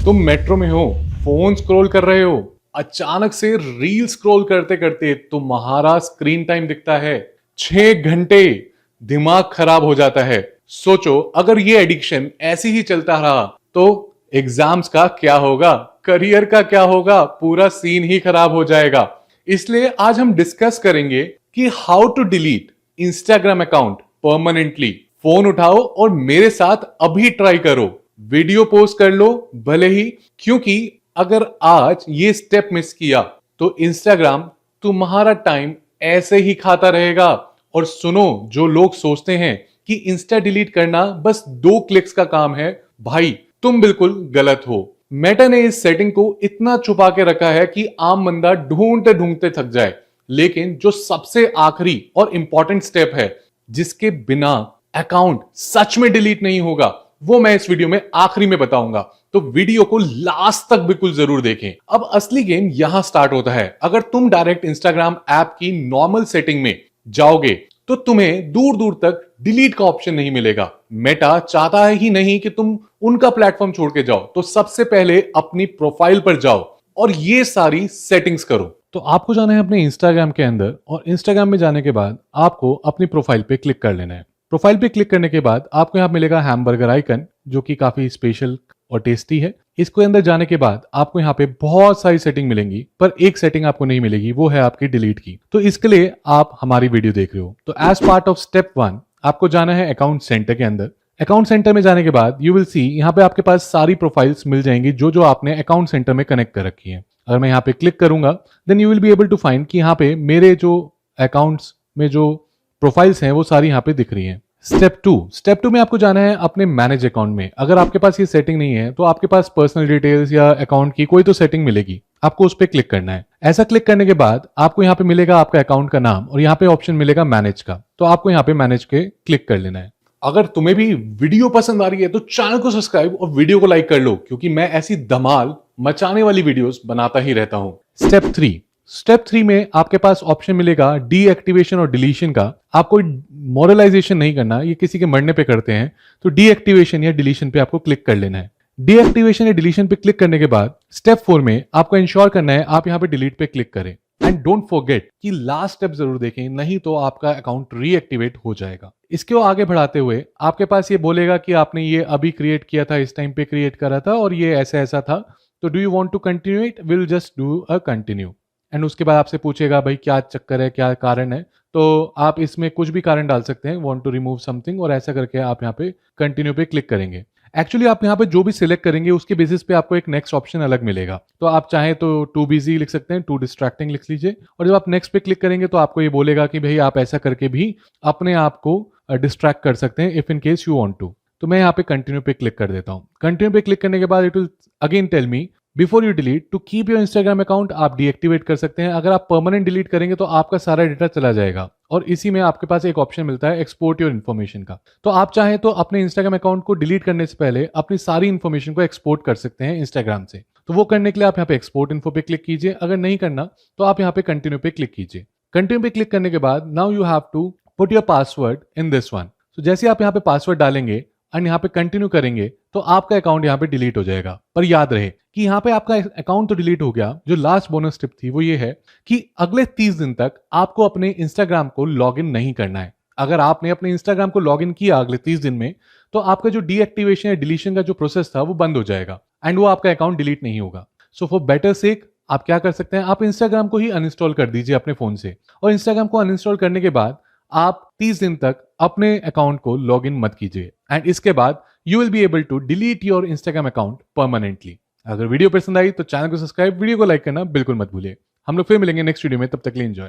तुम मेट्रो में हो, फोन स्क्रॉल कर रहे हो, अचानक से रील स्क्रॉल करते करते तुम्हारा स्क्रीन टाइम दिखता है 6 घंटे। दिमाग खराब हो जाता है। सोचो अगर ये एडिक्शन ऐसे ही चलता रहा तो एग्जाम्स का क्या होगा, करियर का क्या होगा, पूरा सीन ही खराब हो जाएगा। इसलिए आज हम डिस्कस करेंगे कि how to delete Instagram account permanently. Phone उठाओ और मेरे साथ अभी ट्राई करो, वीडियो पोस्ट कर लो भले ही, क्योंकि अगर आज ये स्टेप मिस किया तो इंस्टाग्राम तुम्हारा टाइम ऐसे ही खाता रहेगा। और सुनो, जो लोग सोचते हैं कि इंस्टा डिलीट करना बस 2 क्लिक्स का काम है, भाई तुम बिल्कुल गलत हो। मेटा ने इस सेटिंग को इतना छुपा के रखा है कि आम बंदा ढूंढते ढूंढते थक जाए। लेकिन जो सबसे आखिरी और इंपॉर्टेंट स्टेप है, जिसके बिना अकाउंट सच में डिलीट नहीं होगा, वो मैं इस वीडियो में आखिरी में बताऊंगा। तो वीडियो को लास्ट तक बिल्कुल जरूर देखें। अब असली गेम यहां स्टार्ट होता है। अगर तुम डायरेक्ट इंस्टाग्राम ऐप की नॉर्मल सेटिंग में जाओगे तो तुम्हें दूर दूर तक डिलीट का ऑप्शन नहीं मिलेगा। मेटा चाहता है ही नहीं कि तुम उनका प्लेटफॉर्म छोड़ के जाओ। तो सबसे पहले अपनी प्रोफाइल पर जाओ और ये सारी सेटिंग्स करो। तो आपको जाना है अपने इंस्टाग्राम के अंदर, और इंस्टाग्राम में जाने के बाद आपको अपनी प्रोफाइल पे क्लिक कर लेना है। प्रोफाइल पे क्लिक करने के बाद आपको यहाँ मिलेगा हैमबर्गर आइकन, जो कि काफी स्पेशल और टेस्टी है। इसको अंदर जाने के बाद आपको यहाँ पे बहुत सारी सेटिंग मिलेंगी, पर एक सेटिंग आपको नहीं मिलेगी, वो है आपकी डिलीट की। तो इसके लिए आप हमारी वीडियो देख रहे हो। तो एज पार्ट ऑफ स्टेप 1 आपको जाना है अकाउंट सेंटर के अंदर। अकाउंट सेंटर में जाने के बाद यू विल सी यहाँ पे आपके पास सारी प्रोफाइल्स मिल जाएंगी जो जो आपने अकाउंट सेंटर में कनेक्ट कर रखी है। अगर मैं यहाँ पे क्लिक करूंगा then you will be able to find कि यहाँ पे मेरे जो अकाउंट्स में जो प्रोफाइल्स हैं वो सारी यहाँ पे दिख रही हैं। स्टेप टू में आपको जाना है अपने मैनेज अकाउंट में। अगर आपके पास ये सेटिंग नहीं है तो आपके पास पर्सनल डिटेल्स या अकाउंट की कोई तो सेटिंग मिलेगी, आपको उस पर क्लिक करना है। ऐसा क्लिक करने के बाद आपको यहाँ पे मिलेगा आपका अकाउंट का नाम और यहाँ पे ऑप्शन मिलेगा मैनेज का। तो आपको यहाँ पे मैनेज के क्लिक कर लेना है। अगर तुम्हें भी वीडियो पसंद आ रही है तो चैनल को सब्सक्राइब और वीडियो को लाइक कर लो, क्योंकि मैं ऐसी धमाल मचाने वाली वीडियोस बनाता ही रहता हूं। स्टेप 3 में आपके पास ऑप्शन मिलेगा डीएक्टिवेशन और डिलीशन का। आपको मॉरलाइजेशन नहीं करना, ये किसी के मरने पे करते हैं। तो डीएक्टिवेशन या डिलीशन पे आपको क्लिक कर लेना है। डीएक्टिवेशन या डिलीशन पे क्लिक करने के बाद स्टेप 4 में आपको इंश्योर करना है आप यहाँ पे डिलीट पे क्लिक करें। एंड डोंट फॉरगेट कि लास्ट स्टेप जरूर देखें, नहीं तो आपका अकाउंट रीएक्टिवेट हो जाएगा। इसको आगे बढ़ाते हुए आपके पास ये बोलेगा कि आपने ये अभी क्रिएट किया था, इस टाइम पे क्रिएट करा था और ये ऐसा ऐसा था, तो do you want to continue it, will just do a continue. And उसके बाद आपसे पूछेगा भाई क्या चक्कर है, क्या कारण है। तो आप इसमें कुछ भी कारण डाल सकते हैं, वांट टू रिमूव समथिंग, और ऐसा करके आप यहाँ पे कंटिन्यू पे क्लिक करेंगे। एक्चुअली आप यहाँ पे जो भी सिलेक्ट करेंगे उसके बेसिस पे आपको एक नेक्स्ट ऑप्शन अलग मिलेगा। तो आप चाहें तो टू बिजी लिख सकते हैं, टू डिस्ट्रैक्टिंग लिख लीजिए। और जब आप नेक्स्ट पे क्लिक करेंगे तो आपको ये बोलेगा कि भाई आप ऐसा करके भी अपने आप को डिस्ट्रैक्ट कर सकते हैं if in case you want to. तो मैं यहाँ पे कंटिन्यू पे क्लिक कर देता हूँ। कंटिन्यू पे क्लिक करने के बाद it will again tell me before you delete to keep your Instagram account. आप डीएक्टिवेट कर सकते हैं। अगर आप परमानेंट डिलीट करेंगे तो आपका सारा डेटा चला जाएगा। और इसी में आपके पास एक ऑप्शन मिलता है एक्सपोर्ट योर इन्फॉर्मेशन का। तो आप चाहें तो अपने इंस्टाग्राम अकाउंट को डिलीट करने से पहले अपनी सारी इन्फॉर्मेशन को एक्सपोर्ट कर सकते हैं इंस्टाग्राम से। तो वो करने के लिए आप यहाँ पे एक्सपोर्ट इन्फो पे क्लिक कीजिए। अगर नहीं करना तो आप यहाँ पे कंटिन्यू पे क्लिक कीजिए। कंटिन्यू पे क्लिक करने के बाद now you have to put your password in this one. तो जैसे आप यहाँ पे पासवर्ड डालेंगे और यहाँ पे कंटिन्यू करेंगे तो आपका अकाउंट यहाँ पे डिलीट हो जाएगा। पर याद रहे कि यहाँ पे आपका अकाउंट तो डिलीट हो गया। जो लास्ट बोनस टिप थी वो ये है कि अगले 30 दिन तक आपको अपने इंस्टाग्राम को लॉगिन नहीं करना है। अगर आपने अपने इंस्टाग्राम को लॉगिन किया अगले 30 दिन में तो आपका जो डीएक्टिवेशन या डिलीशन का जो प्रोसेस था वो बंद हो जाएगा एंड वो आपका अकाउंट डिलीट नहीं होगा। सो फॉर बेटर सेक आप क्या कर सकते हैं, आप इंस्टाग्राम को ही अनइंस्टॉल कर दीजिए अपने फोन से। और इंस्टाग्राम को अनइंस्टॉल करने के बाद आप 30 दिन तक अपने अकाउंट को लॉगिन मत कीजिए एंड इसके बाद you will be able to delete your Instagram account permanently. अगर वीडियो पसंद आई तो चैनल को सब्सक्राइब, वीडियो को लाइक करना बिल्कुल मत भूलिए। हम लोग फिर मिलेंगे नेक्स्ट वीडियो में, तब तक के लिए एंजॉय।